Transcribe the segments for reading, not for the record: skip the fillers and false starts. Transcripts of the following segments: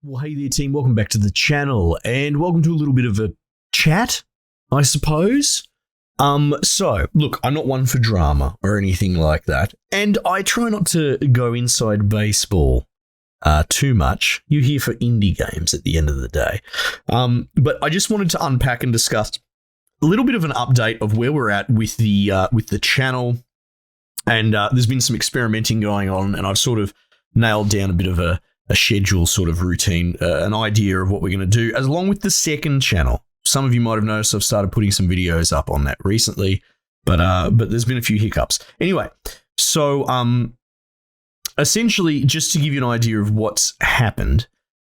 Well, hey there, team. Welcome back to the channel, and welcome to a little bit of a chat, I suppose. Look, I'm not one for drama or anything like that, and I try not to go inside baseball too much. You're here for indie games at the end of the day. But I just wanted to unpack and discuss a little bit of an update of where we're at with the channel, and there's been some experimenting going on, and I've sort of nailed down a bit of a schedule sort of routine, an idea of what we're going to do, as along with the second channel. Some of you might have noticed I've started putting some videos up on that recently, but there's been a few hiccups. Anyway, so essentially, just to give you an idea of what's happened,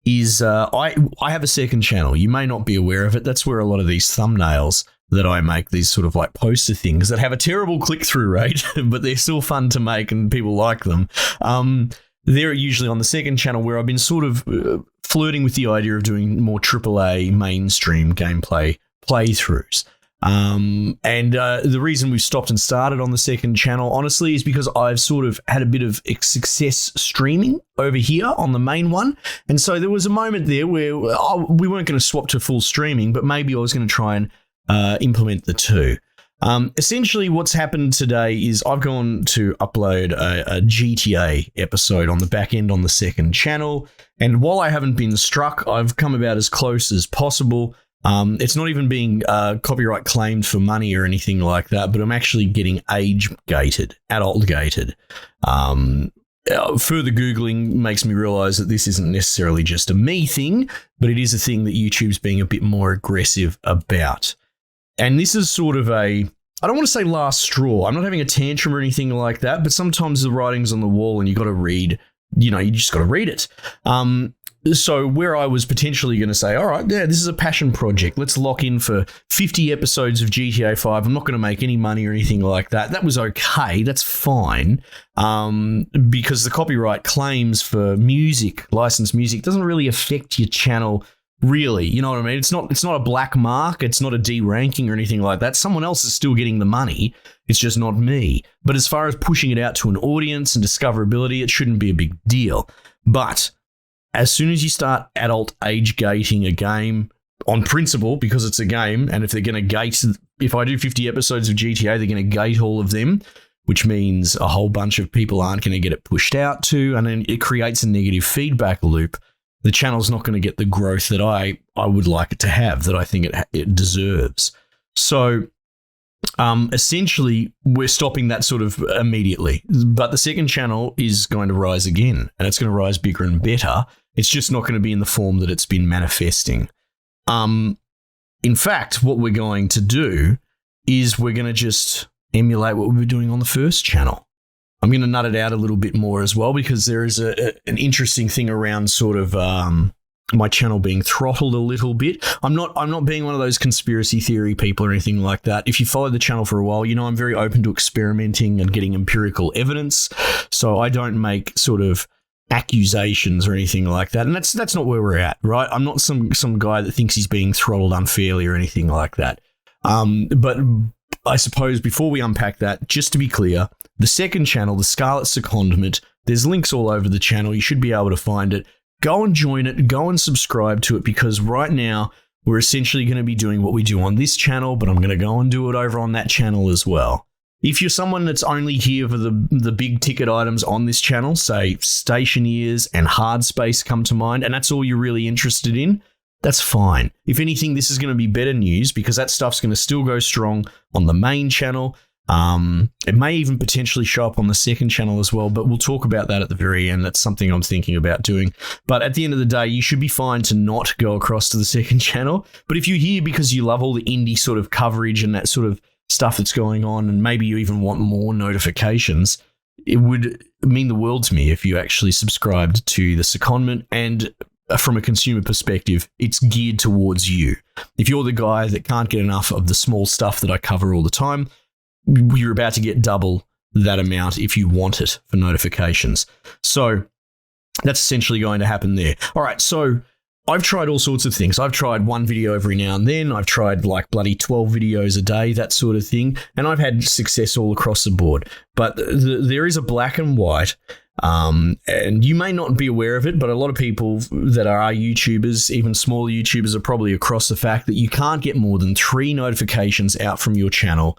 is I have a second channel. You may not be aware of it. That's where a lot of these thumbnails that I make, these sort of like poster things that have a terrible click-through rate, but they're still fun to make and people like them. They're usually on the second channel, where I've been sort of flirting with the idea of doing more AAA mainstream gameplay playthroughs. And the reason we've stopped and started on the second channel, honestly, is because I've sort of had a bit of success streaming over here on the main one. And so there was a moment there where we weren't going to swap to full streaming, but maybe I was going to try and implement the two. Essentially, what's happened today is I've gone to upload a GTA episode on the back end on the second channel. And while I haven't been struck, I've come about as close as possible. It's not even being copyright claimed for money or anything like that, but I'm actually getting age-gated, adult-gated. Further Googling makes me realize that this isn't necessarily just a me thing, but it is a thing that YouTube's being a bit more aggressive about. And this is sort of I don't want to say last straw. I'm not having a tantrum or anything like that, but sometimes the writing's on the wall and you got to read, you just got to read it. So where I was potentially going to say, all right, yeah, this is a passion project. Let's lock in for 50 episodes of GTA 5. I'm not going to make any money or anything like that. That was okay. That's fine. Because the copyright claims for music, licensed music, doesn't really affect your channel. Really, you know what I mean? It's not a black mark. It's not a D-ranking or anything like that. Someone else is still getting the money. It's just not me. But as far as pushing it out to an audience and discoverability, it shouldn't be a big deal. But as soon as you start adult age gating a game, on principle, because it's a game, and if they're going to gate, if I do 50 episodes of GTA, they're going to gate all of them, which means a whole bunch of people aren't going to get it pushed out to, and then it creates a negative feedback loop. The channel's not going to get the growth that I would like it to have, that I think it deserves. So essentially, we're stopping that sort of immediately. But the second channel is going to rise again, and it's going to rise bigger and better. It's just not going to be in the form that it's been manifesting. In fact, what we're going to do is we're going to just emulate what we were doing on the first channel. I'm going to nut it out a little bit more as well, because there is an interesting thing around sort of my channel being throttled a little bit. I'm not being one of those conspiracy theory people or anything like that. If you follow the channel for a while, I'm very open to experimenting and getting empirical evidence. So I don't make sort of accusations or anything like that. And that's not where we're at, right? I'm not some guy that thinks he's being throttled unfairly or anything like that. But I suppose before we unpack that, just to be clear, the second channel, the Scarlet Secondment, there's links all over the channel. You should be able to find it. Go and join it. Go and subscribe to it, because right now we're essentially going to be doing what we do on this channel, but I'm going to go and do it over on that channel as well. If you're someone that's only here for the big ticket items on this channel, say station ears and hard space come to mind, and that's all you're really interested in, that's fine. If anything, this is going to be better news, because that stuff's going to still go strong on the main channel. It may even potentially show up on the second channel as well, but we'll talk about that at the very end. That's something I'm thinking about doing. But at the end of the day, you should be fine to not go across to the second channel. But if you're here because you love all the indie sort of coverage and that sort of stuff that's going on, and maybe you even want more notifications, it would mean the world to me if you actually subscribed to the secondment. And from a consumer perspective, it's geared towards you. If you're the guy that can't get enough of the small stuff that I cover all the time, you're about to get double that amount if you want it for notifications. So that's essentially going to happen there. All right, so I've tried all sorts of things. I've tried one video every now and then. I've tried like bloody 12 videos a day, that sort of thing. And I've had success all across the board. But there is a black and white And you may not be aware of it, but a lot of people that are YouTubers, even smaller YouTubers, are probably across the fact that you can't get more than 3 notifications out from your channel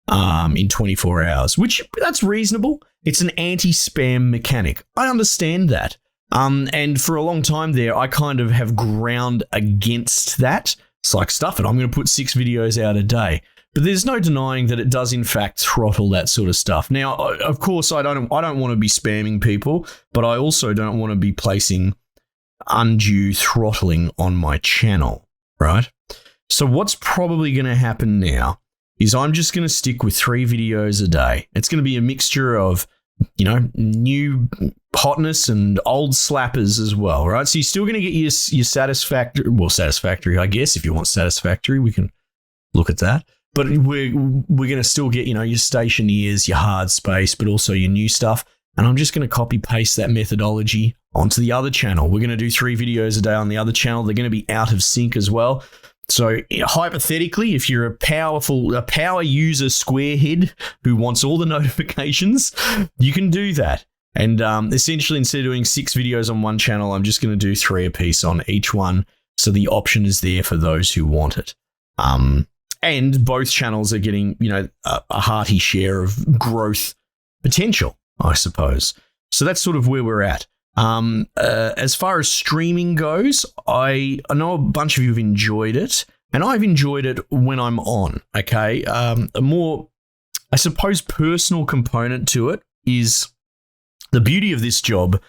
in 24 hours, which that's reasonable. It's an anti-spam mechanic. I understand that. And for a long time there, I kind of have ground against that. It's like, stuff it, I'm going to put 6 videos out a day. But there's no denying that it does in fact throttle that sort of stuff. Now, of course, I don't want to be spamming people, but I also don't want to be placing undue throttling on my channel, right? So what's probably going to happen now is I'm just going to stick with 3 videos a day. It's going to be a mixture of, new hotness and old slappers as well, right? So you're still going to get your satisfactory, I guess. If you want satisfactory, we can look at that. But we're going to still get, your stationeers, your hard space, but also your new stuff. And I'm just going to copy paste that methodology onto the other channel. We're going to do 3 videos a day on the other channel. They're going to be out of sync as well. So hypothetically, if you're a power user squarehead who wants all the notifications, you can do that. And essentially, instead of doing 6 videos on one channel, I'm just going to do 3 a piece on each one. So the option is there for those who want it. And both channels are getting, a hearty share of growth potential, I suppose. So that's sort of where we're at. As far as streaming goes, I know a bunch of you have enjoyed it, and I've enjoyed it when I'm on, okay? A more, I suppose, personal component to it is the beauty of this job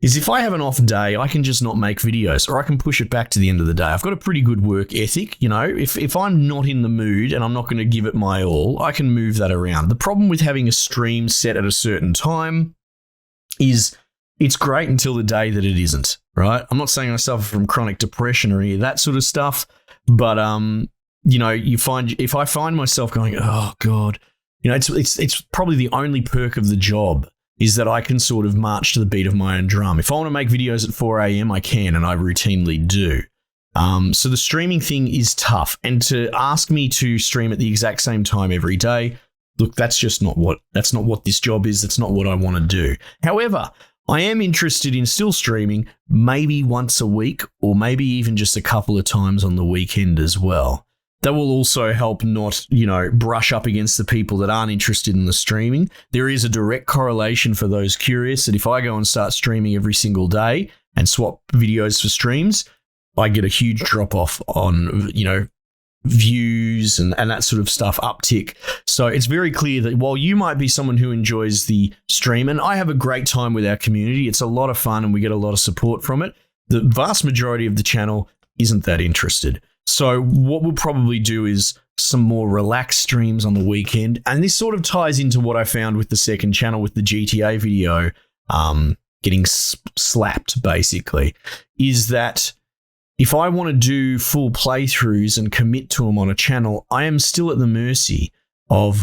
is if I have an off day, I can just not make videos, or I can push it back to the end of the day. I've got a pretty good work ethic, if I'm not in the mood and I'm not going to give it my all, I can move that around. The problem with having a stream set at a certain time is it's great until the day that it isn't, right? I'm not saying I suffer from chronic depression or any of that sort of stuff, but if I find myself going, oh God, it's probably the only perk of the job is that I can sort of march to the beat of my own drum. If I want to make videos at 4 a.m, I can, and I routinely do. So the streaming thing is tough. And to ask me to stream at the exact same time every day, look, that's not what this job is. That's not what I want to do. However, I am interested in still streaming maybe once a week, or maybe even just a couple of times on the weekend as well. That will also help not, brush up against the people that aren't interested in the streaming. There is a direct correlation for those curious that if I go and start streaming every single day and swap videos for streams, I get a huge drop off on, views and that sort of stuff, uptick. So it's very clear that while you might be someone who enjoys the stream, and I have a great time with our community, it's a lot of fun and we get a lot of support from it, the vast majority of the channel isn't that interested. So what we'll probably do is some more relaxed streams on the weekend. And this sort of ties into what I found with the second channel with the GTA video getting slapped, basically, is that if I want to do full playthroughs and commit to them on a channel, I am still at the mercy of,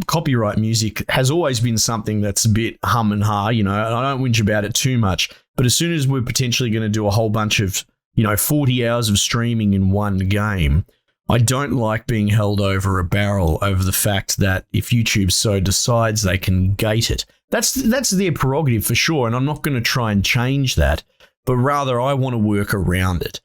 copyright music has always been something that's a bit hum and ha, and I don't whinge about it too much. But as soon as we're potentially going to do a whole bunch of 40 hours of streaming in one game, I don't like being held over a barrel over the fact that if YouTube so decides, they can gate it. That's their prerogative for sure, and I'm not going to try and change that, but rather I want to work around it.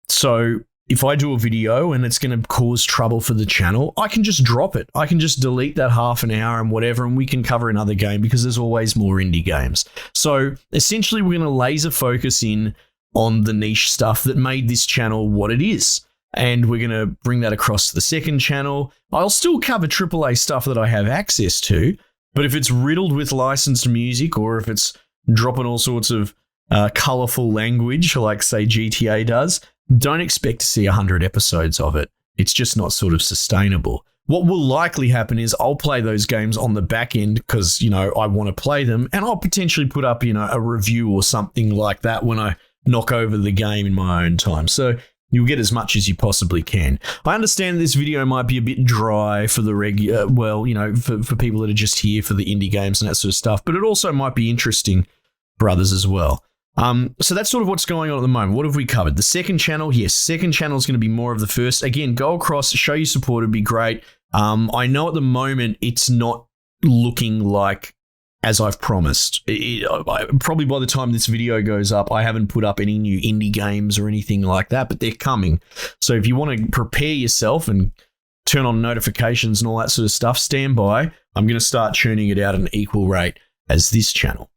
So if I do a video and it's going to cause trouble for the channel, I can just drop it. I can just delete that half an hour and whatever, and we can cover another game because there's always more indie games. So essentially, we're going to laser focus in on the niche stuff that made this channel what it is. And we're going to bring that across to the second channel. I'll still cover AAA stuff that I have access to, but if it's riddled with licensed music or if it's dropping all sorts of colorful language like, say, GTA does, don't expect to see 100 episodes of it. It's just not sort of sustainable. What will likely happen is I'll play those games on the back end because, I want to play them, and I'll potentially put up, a review or something like that when I knock over the game in my own time. So you'll get as much as you possibly can. I understand this video might be a bit dry for the regular, for people that are just here for the indie games and that sort of stuff, but it also might be interesting for others as well. So that's sort of what's going on at the moment. What have we covered? The second channel, yes, second channel is going to be more of the first. Again, go across, show your support, it'd be great. I know at the moment it's not looking like as I've promised. Probably by the time this video goes up, I haven't put up any new indie games or anything like that, but they're coming. So if you want to prepare yourself and turn on notifications and all that sort of stuff, stand by. I'm going to start churning it out at an equal rate as this channel.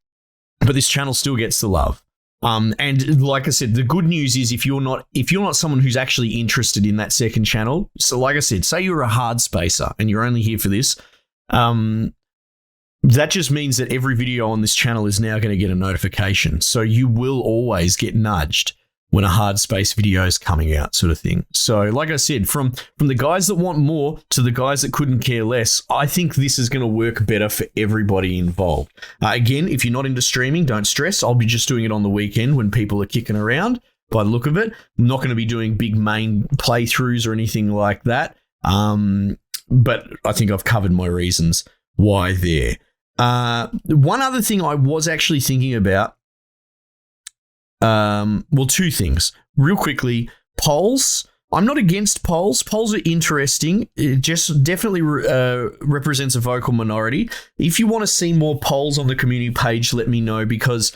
But this channel still gets the love. And like I said, the good news is if you're not someone who's actually interested in that second channel, so like I said, say you're a hard spacer and you're only here for this, that just means that every video on this channel is now going to get a notification. So you will always get nudged when a hard space video is coming out, sort of thing. So like I said, from the guys that want more to the guys that couldn't care less, I think this is going to work better for everybody involved. Again, if you're not into streaming, don't stress. I'll be just doing it on the weekend when people are kicking around, by the look of it. I'm not going to be doing big main playthroughs or anything like that. But I think I've covered my reasons why there. One other thing I was actually thinking about, well, two things. Real quickly, polls. I'm not against polls. Polls are interesting. It just definitely represents a vocal minority. If you want to see more polls on the community page, let me know, because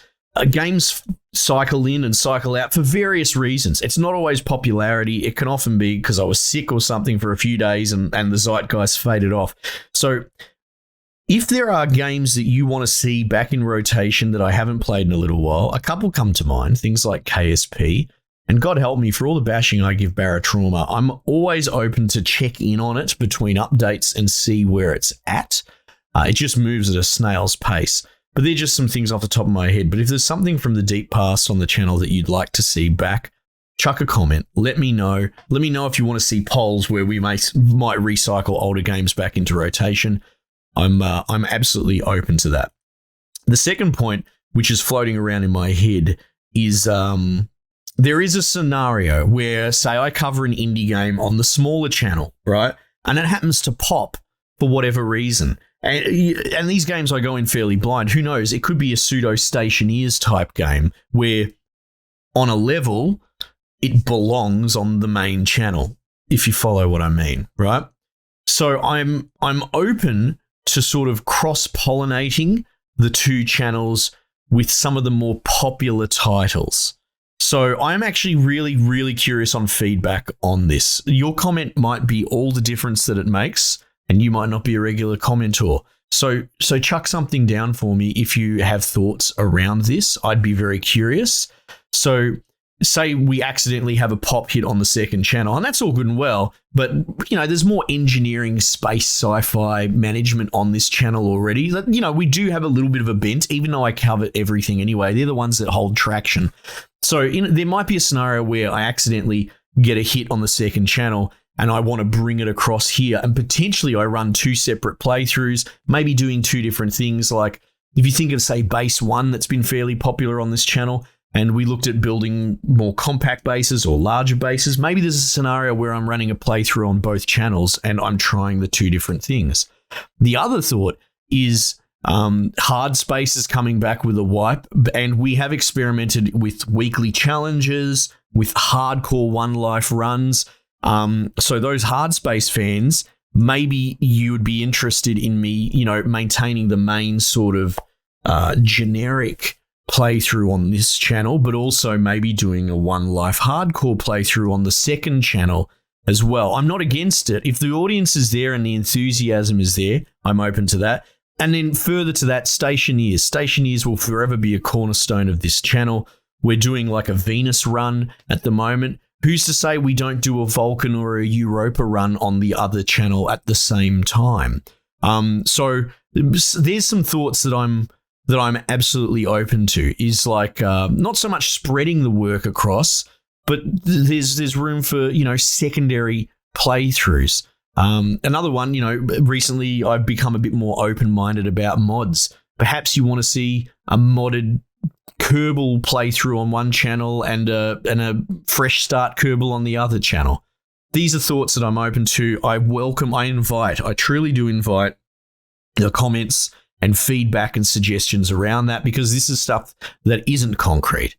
games cycle in and cycle out for various reasons. It's not always popularity. It can often be because I was sick or something for a few days and the zeitgeist faded off. So if there are games that you want to see back in rotation that I haven't played in a little while, a couple come to mind, things like KSP. And God help me, for all the bashing I give Baratrauma, I'm always open to check in on it between updates and see where it's at. It just moves at a snail's pace. But they're just some things off the top of my head. But if there's something from the deep past on the channel that you'd like to see back, chuck a comment. Let me know. Let me know if you want to see polls where we might recycle older games back into rotation. I'm absolutely open to that. The second point, which is floating around in my head, is there is a scenario where, say, I cover an indie game on the smaller channel, right? And it happens to pop for whatever reason. And these games I go in fairly blind. Who knows? It could be a pseudo Stationeers type game where on a level, it belongs on the main channel, if you follow what I mean, right? So I'm open to sort of cross-pollinating the two channels with some of the more popular titles. So I'm actually really, really curious on feedback on this. Your comment might be all the difference that it makes, and you might not be a regular commenter. So chuck something down for me if you have thoughts around this. I'd be very curious. So say we accidentally have a pop hit on the second channel, and that's all good and well, but there's more engineering, space, sci-fi management on this channel already. We do have a little bit of a bent, even though I cover everything anyway. They're the ones that hold traction. So there might be a scenario where I accidentally get a hit on the second channel and I want to bring it across here, and potentially I run two separate playthroughs, maybe doing two different things. Like if you think of, say, base 1 that's been fairly popular on this channel, and we looked at building more compact bases or larger bases, maybe there's a scenario where I'm running a playthrough on both channels and I'm trying the two different things. The other thought is hard spaces coming back with a wipe, and we have experimented with weekly challenges, with hardcore one life runs. So those hard space fans, maybe you would be interested in me, maintaining the main sort of generic playthrough on this channel, but also maybe doing a one life hardcore playthrough on the second channel as well. I'm not against it. If the audience is there and the enthusiasm is there, I'm open to that. And then further to that, Stationeers. Stationeers will forever be a cornerstone of this channel. We're doing like a Venus run at the moment. Who's to say we don't do a Vulcan or a Europa run on the other channel at the same time? So there's some thoughts that I'm absolutely open to, is like not so much spreading the work across, but there's room for, secondary playthroughs. Another one, recently I've become a bit more open-minded about mods. Perhaps you want to see a modded Kerbal playthrough on one channel and a fresh start Kerbal on the other channel. These are thoughts that I'm open to. I truly do invite the comments and feedback and suggestions around that, because this is stuff that isn't concrete.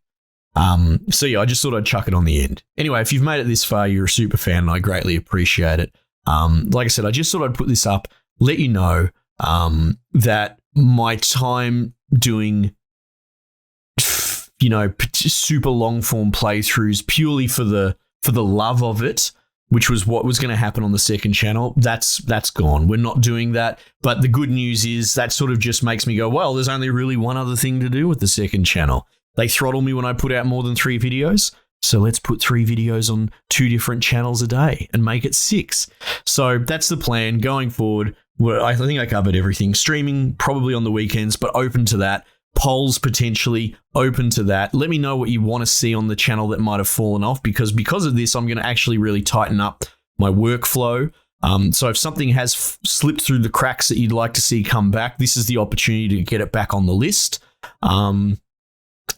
So yeah, I just thought I'd chuck it on the end. Anyway, if you've made it this far, you're a super fan and I greatly appreciate it. Like I said, I just thought I'd put this up, let you know. that my time doing, super long form playthroughs purely for the love of it, which was what was going to happen on the second channel, that's gone. We're not doing that. But the good news is that sort of just makes me go, well, there's only really one other thing to do with the second channel. They throttle me when I put out more than 3 videos. So let's put 3 videos on 2 different channels a day and make it 6. So that's the plan going forward. I think I covered everything. Streaming probably on the weekends, but open to that. Polls potentially open to that. Let me know what you want to see on the channel that might have fallen off, because of this, I'm going to actually really tighten up my workflow. So if something has slipped through the cracks that you'd like to see come back, this is the opportunity to get it back on the list.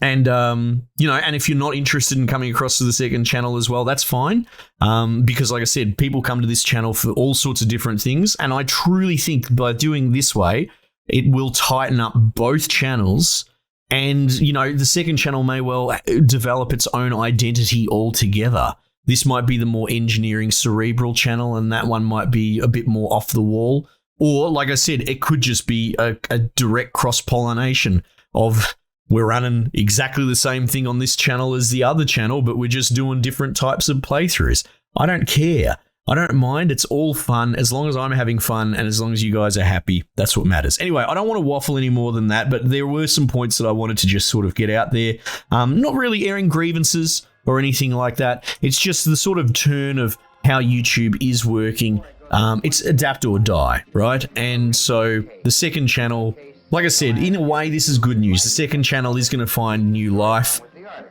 And if you're not interested in coming across to the second channel as well, that's fine. Because like I said, people come to this channel for all sorts of different things. And I truly think by doing this way, it will tighten up both channels. And, the second channel may well develop its own identity altogether. This might be the more engineering cerebral channel, and that one might be a bit more off the wall. Or, like I said, it could just be a direct cross-pollination of, we're running exactly the same thing on this channel as the other channel, but we're just doing different types of playthroughs. I don't care. I don't mind. It's all fun. As long as I'm having fun and as long as you guys are happy, that's what matters. Anyway, I don't want to waffle any more than that, but there were some points that I wanted to just sort of get out there. Not really airing grievances or anything like that. It's just the sort of turn of how YouTube is working. It's adapt or die, right? And so the second channel, like I said, in a way, this is good news. The second channel is going to find new life,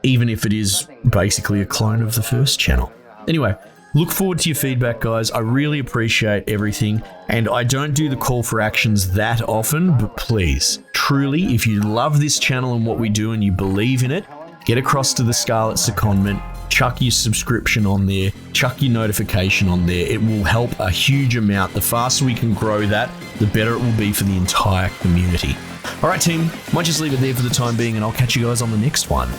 even if it is basically a clone of the first channel. Anyway, look forward to your feedback, guys. I really appreciate everything. And I don't do the call for actions that often, but please, truly, if you love this channel and what we do and you believe in it, get across to the Scarlet Secondment, chuck your subscription on there, chuck your notification on there. It will help a huge amount. The faster we can grow that, the better it will be for the entire community. All right, team, might just leave it there for the time being, and I'll catch you guys on the next one.